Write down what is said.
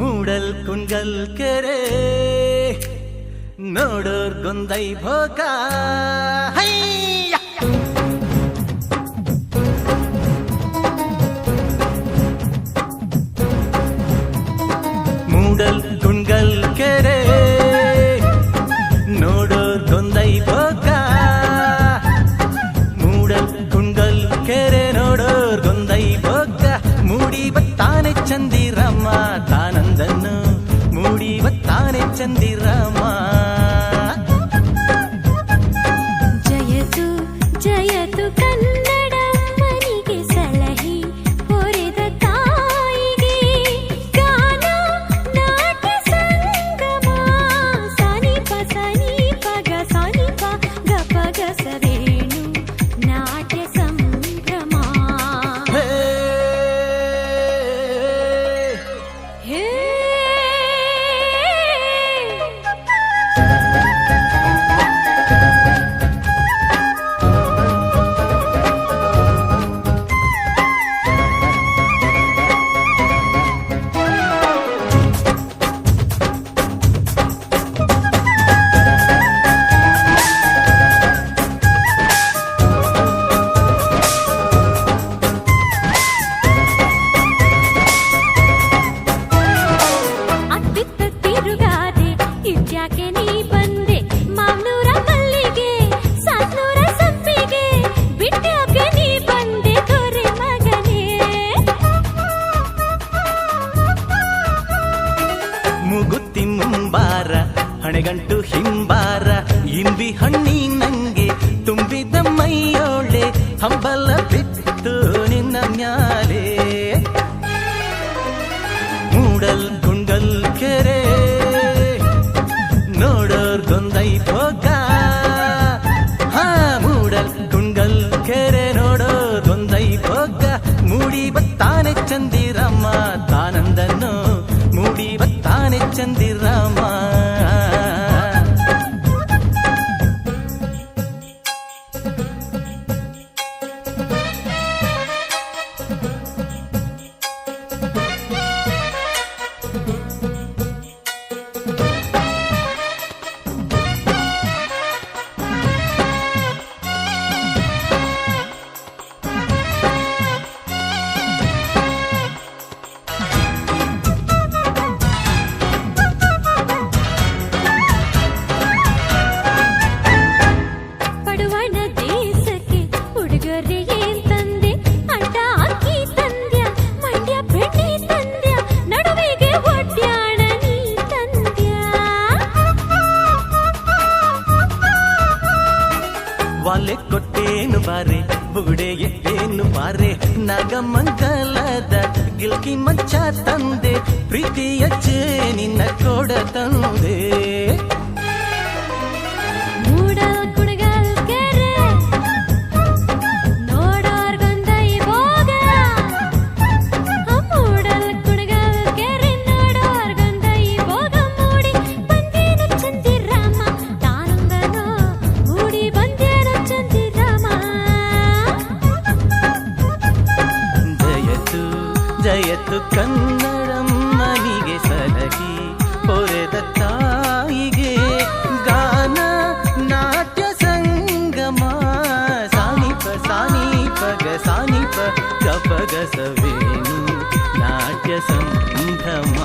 ಮೂಡಲ್ ಕುಂಗಲ್ ಕೆರೆ ನೋಡೋರ್ ಗೊಂದೈ ಭೋಗ ಮೂಡಲ್ ಕುಂಗಲ್ ಕೆರೆ ನೋಡೋರ್ ಗೊಂದೈ ಭೋಗ ಮೂಡಲ್ ಕುಂಗಲ್ ಕೆರೆ ನೋಡೋರ್ ಗೊಂದೈ ಭೋಗ ಮೂಡಿ ಬತ್ತಾನೆ ಚಂದಿರಮ್ಮ ತಾನಂದನ್ನು ಮೂಡಿ ಬತ್ತಾನೆ ಚಂದಿರಮ್ಮ ಜಯತು ಜಯತು ಕನ್ನಡಮ್ಮನಿಗೆ ಸಲಹಿ ಹೊರೆದ ತಾಯಿಗೆ ಗಾನ ನಾಟ್ಯ ಸಂಗಮ ಸನಿಪ ಸನಿಪ ಗ ಸನಿಪ ಗಪ ಗಸವೇಣು ನಾಟ್ಯ ಸಂಭ್ರಮ ಹೇ ಇದ್ಯಾಕೆ ನೀ ಬಂದೆ ಮಾವ್ನೂರ ಮಲ್ಲಿಗೆ ಸಾತ್ನೂರ ಸಪ್ಪಿಗೆ ಬಿಟ್ಯಾಕೆ ನೀ ಬಂದೆ ಕೊರೆ ಮಗನೇ ಮುಗುತ್ತಿ ಮುಂಬಾರ ಹಣೆಗಂಟು ಹಿಂಬಾರ ಇಂಬಿ ಹಣ್ಣಿ ನಂಗೆ ತುಂಬಿದ ಮೈಯೋಳೆ ಹಂಬಲ ಬಿತ್ತು ನಿನ್ನ ಮ್ಯಾಲೆ ಮೂಡಲ್ ಕುಂಡಲ್ ಕೆರೆ ನೋಡೋರ್ ಗೊಂದೈ ಭೋಗ ಮೂಡಲ್ ಕುಂಗಲ್ ಕೆರೆ ನೋಡೋರ್ ಗೊಂದೈ ಭೋಗ ಮೂಡಿ ಬತ್ತಾನೆ ಚಂದಿರಮ್ಮ ತಾನಂದನ್ನು ಮೂಡಿ ಬತ್ತಾನೆ ಚಂದಿರಮ್ಮ ವಾಲೆ ಕೊಟ್ಟೇನು ಬಾರೆ ಬುಗುಡೆ ಎತ್ತೇನು ಬಾರೆ ನಾಗಮಂಗಲದ ಗಿಲ್ಕಿ ಮಂಚ ತಂದೆ ಪ್ರೀತಿಯ ಚೇ ನಿನ್ನ ಕೊಡ ತಂದೆ ಜಯತು ಕನ್ನಡಮ್ಮನಿಗೆ ಸಲಹಿ ಹೊರೆದ ತಾಯಿಗೆ ಗಾನ ನಾಟ್ಯ ಸಂಗಮ ಸಾನಿಪ ಸಾನಿಪ ಗ ಸಾನಿಪ ಗಪ ಗಸವೇನು ನಾಟ್ಯ ಸಂಭ್ರಮ